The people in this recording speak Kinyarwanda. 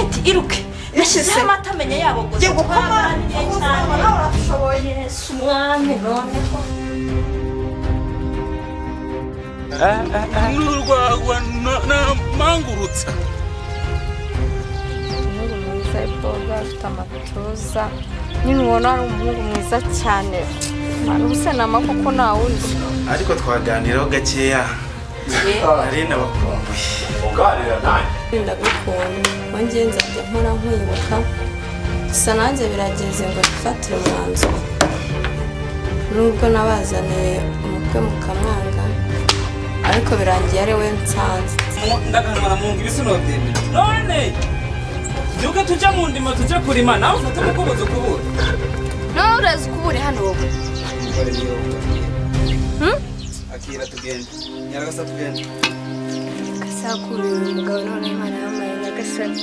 keti iruke nashyizeho amata amenya yabo gusa Yego koma Yesu umwami noneho n'urwagwa namangurutsa umuhungu mwiza iboga afite amatuza nyine ubona ari umuhungu mwiza cyane ubuse nama kuko ntawundi ariko twaganiraho gakeya ari nabakumbuye uganira nanjye ndagukunda wanjye nzajya mpora nkwibuka gusa nanjye birageze ngo dufatire umwanzuro nubwo nabazaniye umukwe mukamwanga ariko birangiye ari we nsanze ndakanwa mungu ibisinodende none byuka tujya mu ndimo tujya kurima nawe ufate umukubuzo kubura nawe urazi kubure hano wowe akira tugende nyaragasa tugende gasakura uyu mugabo none imana yamaye nyagasani